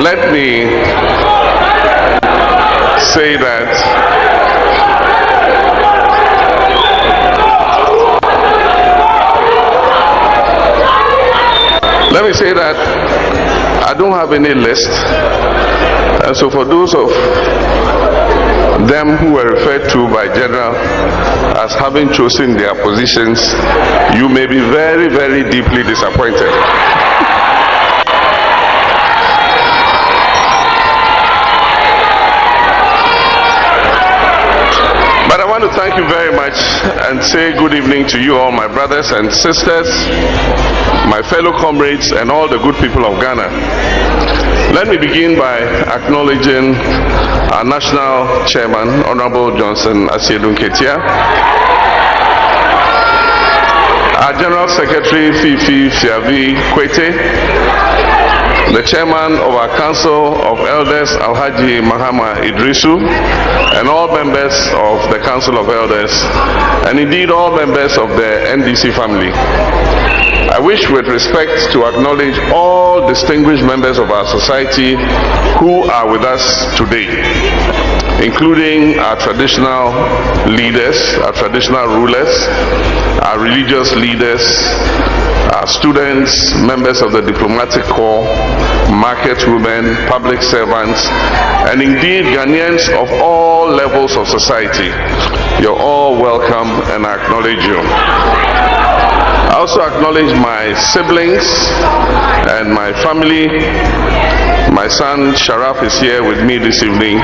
Let me say that I don't have any list, and so for those of them who were referred to by General as having chosen their positions, you may be very, very deeply disappointed. But I want to thank you very much and say good evening to you all, my brothers and sisters, my fellow comrades, and all the good people of Ghana. Let me begin by acknowledging our national chairman, Honorable Johnson Asiedu Nketia, our General Secretary, Fifi Fiavi Kwete, the chairman of our Council of Elders, Alhaji Mahama Idrisu, and all members of the Council of Elders, and indeed all members of the NDC family. I wish with respect to acknowledge all distinguished members of our society who are with us today, including our traditional leaders, our traditional rulers, our religious leaders, our students, members of the diplomatic corps, market women, public servants, and indeed Ghanaians of all levels of society. You're all welcome and I acknowledge you. I also acknowledge my siblings and my family. My son Sharaf is here with me this evening.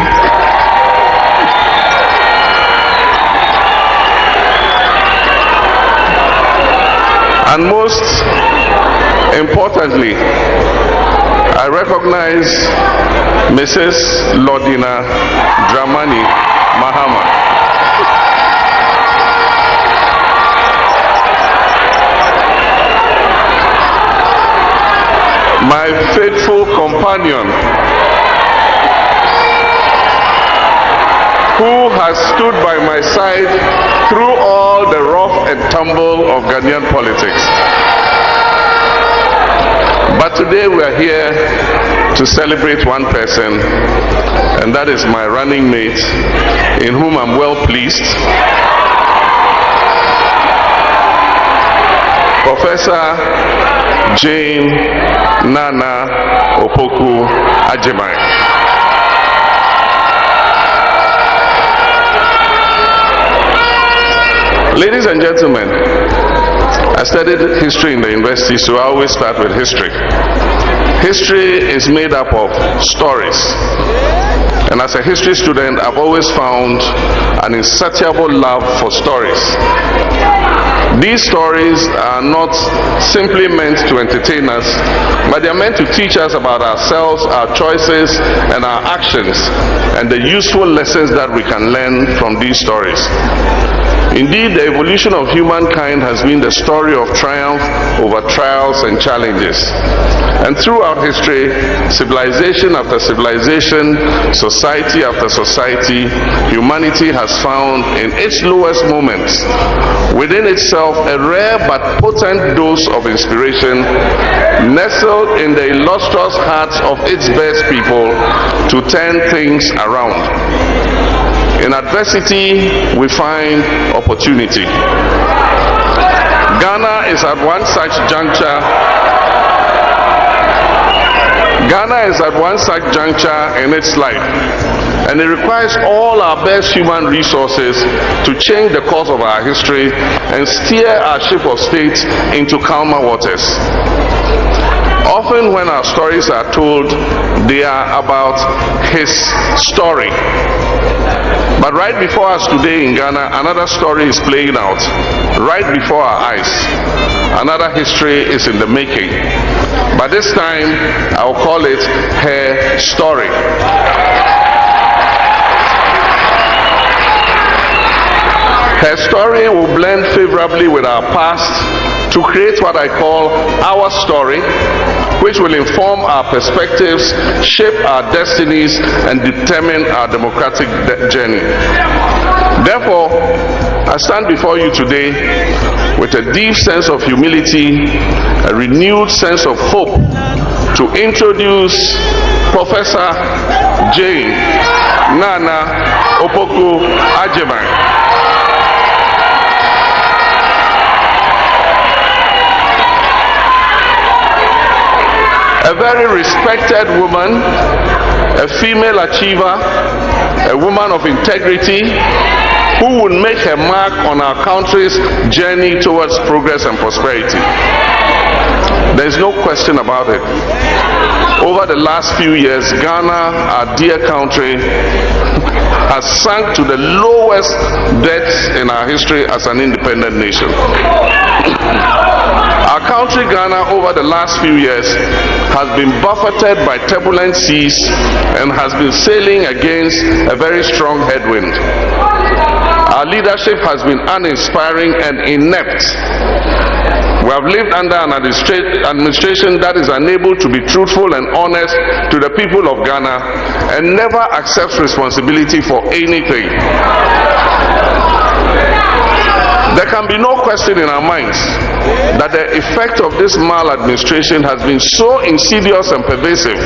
And most importantly, I recognize Mrs. Lordina Dramani Mahama. My faithful companion, who has stood by my side through all the rough and tumble of Ghanaian politics. But today we are here to celebrate one person, and that is my running mate, in whom I'm well pleased, Professor Jane Naana Opoku Agyemang. Ladies and gentlemen, I studied history in the university, so I always start with history. History is made up of stories. And as a history student, I've always found an insatiable love for stories. These stories are not simply meant to entertain us, but they are meant to teach us about ourselves, our choices, and our actions, and the useful lessons that we can learn from these stories. Indeed, the evolution of humankind has been the story of triumph over trials and challenges. And throughout history, civilization after civilization, society after society, humanity has found in its lowest moments within itself a rare but potent dose of inspiration nestled in the illustrious hearts of its best people to turn things around. In adversity, we find opportunity. Ghana is at one such juncture. Ghana is at one such juncture in its life, and it requires all our best human resources to change the course of our history and steer our ship of state into calmer waters. Often when our stories are told, they are about his story. But right before us today in Ghana, another story is playing out. Right before our eyes, another history is in the making. But this time, I'll call it her story. Her story will blend favorably with our past to create what I call our story, which will inform our perspectives, shape our destinies, and determine our democratic journey. Therefore, I stand before you today with a deep sense of humility, a renewed sense of hope, to introduce Professor Jane Naana Opoku Agyemang. A very respected woman, a female achiever, a woman of integrity, who would make her mark on our country's journey towards progress and prosperity. There is no question about it. Over the last few years, Ghana, our dear country, has sunk to the lowest depths in our history as an independent nation. Our country, Ghana, over the last few years has been buffeted by turbulent seas and has been sailing against a very strong headwind. Our leadership has been uninspiring and inept. We have lived under an administration that is unable to be truthful and honest to the people of Ghana and never accepts responsibility for anything. There can be no question in our minds that the effect of this maladministration has been so insidious and pervasive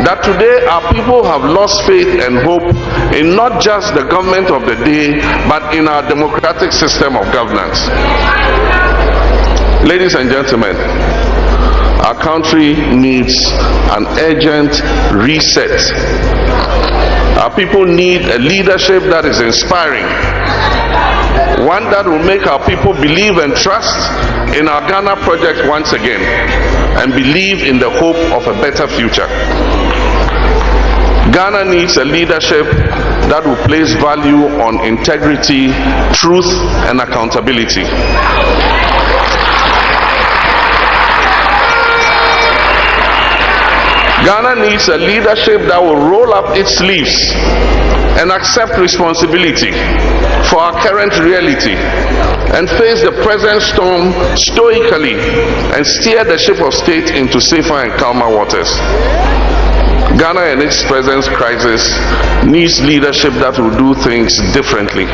that today our people have lost faith and hope in not just the government of the day, but in our democratic system of governance. Ladies and gentlemen, our country needs an urgent reset. Our people need a leadership that is inspiring, one that will make our people believe and trust in our Ghana project once again, and believe in the hope of a better future. Ghana needs a leadership that will place value on integrity, truth, and accountability. Ghana needs a leadership that will roll up its sleeves and accept responsibility for our current reality and face the present storm stoically and steer the ship of state into safer and calmer waters. Ghana in its present crisis needs leadership that will do things differently,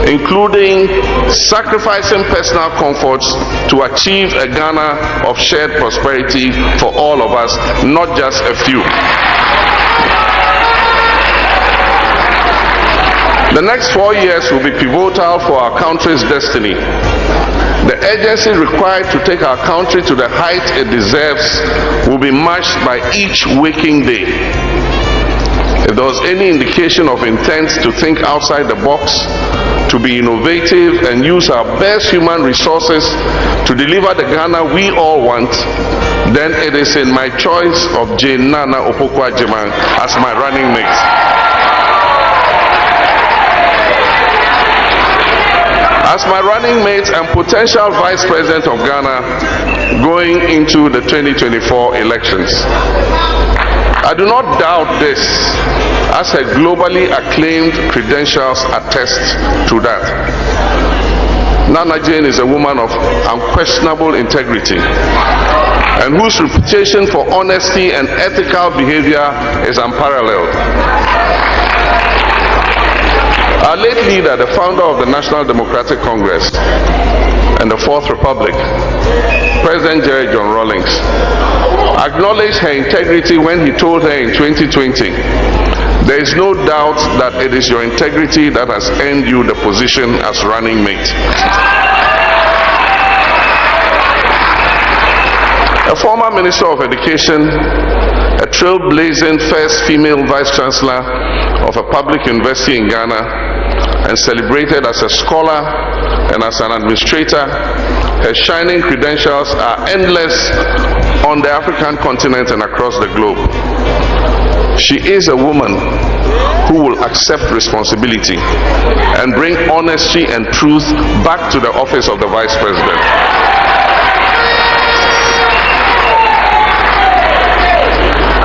including sacrificing personal comforts to achieve a Ghana of shared prosperity for all of us, not just a few. The next 4 years will be pivotal for our country's destiny. The urgency required to take our country to the height it deserves will be matched by each waking day. If there was any indication of intent to think outside the box, to be innovative and use our best human resources to deliver the Ghana we all want, then it is in my choice of Jane Naana Opoku Agyemang as my running mate. As my running mate and potential Vice President of Ghana going into the 2024 elections. I do not doubt this, as her globally acclaimed credentials attest to that. Nana Jane is a woman of unquestionable integrity and whose reputation for honesty and ethical behavior is unparalleled. Our late leader, the founder of the National Democratic Congress and the Fourth Republic, President John Rawlings, acknowledged her integrity when he told her in 2020, "There is no doubt that it is your integrity that has earned you the position as running mate." A former Minister of Education, a trailblazing first female Vice Chancellor of a public university in Ghana, and celebrated as a scholar and as an administrator, her shining credentials are endless on the African continent and across the globe. She is a woman who will accept responsibility and bring honesty and truth back to the office of the Vice President.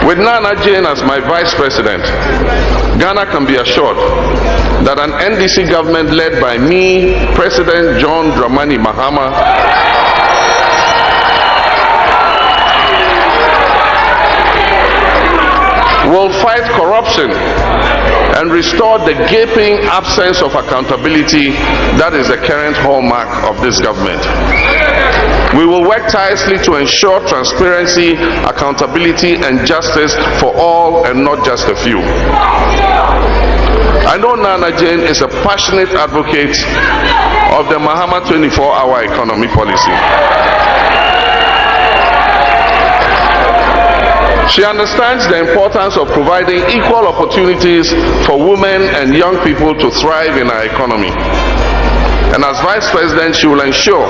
With Nana Jane as my Vice President, Ghana can be assured that an NDC government led by me, President John Dramani Mahama, will fight corruption and restore the gaping absence of accountability that is the current hallmark of this government. We will work tirelessly to ensure transparency, accountability, and justice for all and not just a few. I know Naana Jane is a passionate advocate of the Mahama 24-hour economy policy. She understands the importance of providing equal opportunities for women and young people to thrive in our economy. And as Vice President, she will ensure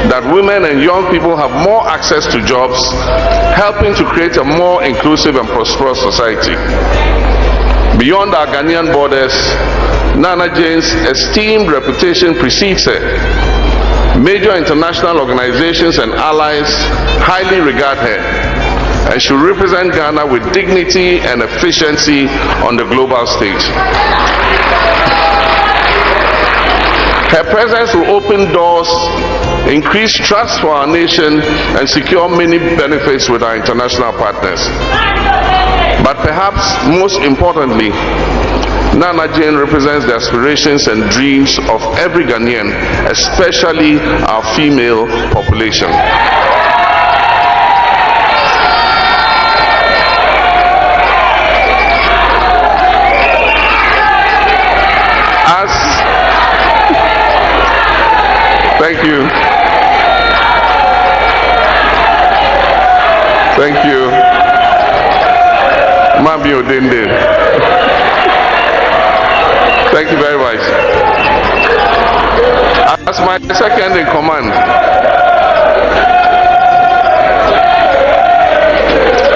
that women and young people have more access to jobs, helping to create a more inclusive and prosperous society. Beyond our Ghanaian borders, Naana Jane's esteemed reputation precedes her. Major international organizations and allies highly regard her, and she will represent Ghana with dignity and efficiency on the global stage. Her presence will open doors, increase trust for our nation, and secure many benefits with our international partners. But perhaps most importantly, Naana Jane represents the aspirations and dreams of every Ghanaian, especially our female population. Thank you. Thank you. Mabi Odende. Thank you very much. As my second in command,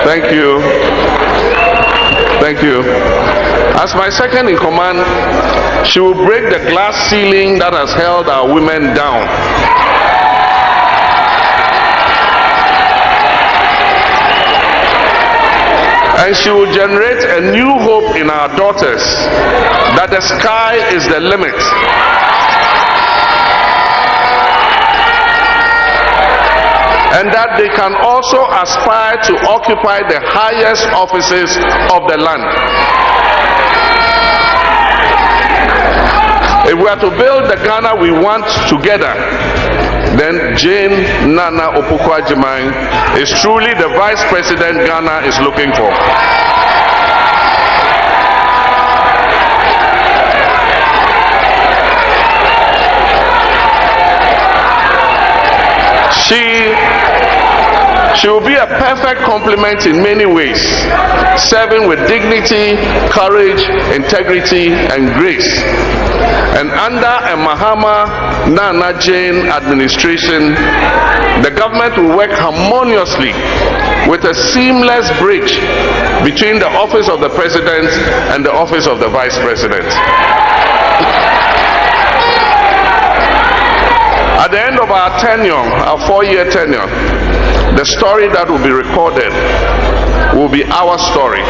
thank you. Thank you. As my second in command, she will break the glass ceiling that has held our women down. And she will generate a new hope in our daughters that the sky is the limit. And that they can also aspire to occupy the highest offices of the land. If we are to build the Ghana we want together, then Jane Naana Opoku Agyemang is truly the Vice President Ghana is looking for. She will be a perfect complement in many ways, serving with dignity, courage, integrity, and grace. And under a Mahama Naana Jane administration, the government will work harmoniously with a seamless bridge between the office of the President and the office of the Vice President. At the end of our tenure, our 4-year tenure, the story that will be recorded will be our story.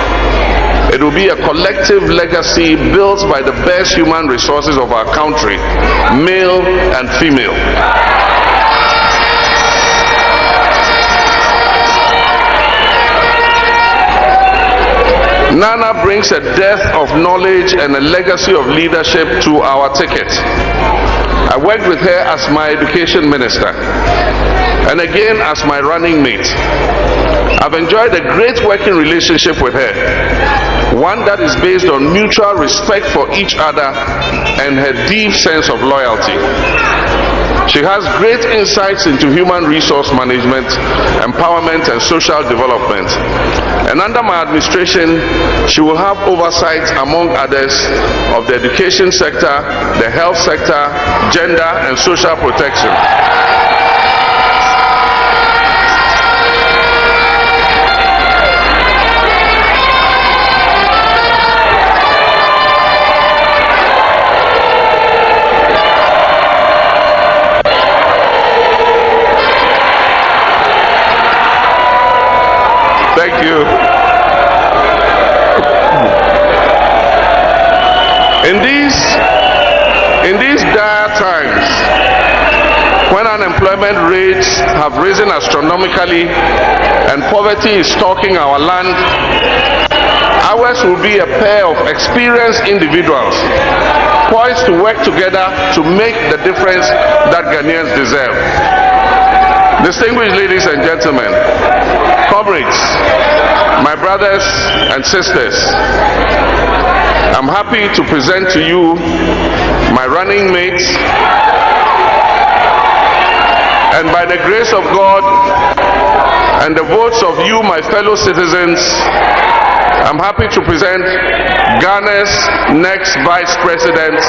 It will be a collective legacy built by the best human resources of our country, male and female. Naana brings a depth of knowledge and a legacy of leadership to our ticket. I worked with her as my education minister, and again as my running mate. I've enjoyed a great working relationship with her, one that is based on mutual respect for each other and her deep sense of loyalty. She has great insights into human resource management, empowerment, and social development. And under my administration, she will have oversight, among others, of the education sector, the health sector, gender, and social protection. Thank you. In these dire times, when unemployment rates have risen astronomically and poverty is stalking our land, ours will be a pair of experienced individuals poised to work together to make the difference that Ghanaians deserve. Distinguished ladies and gentlemen, comrades, my brothers and sisters, I'm happy to present to you my running mates, and by the grace of God and the votes of you, my fellow citizens, I'm happy to present Ghana's next Vice President,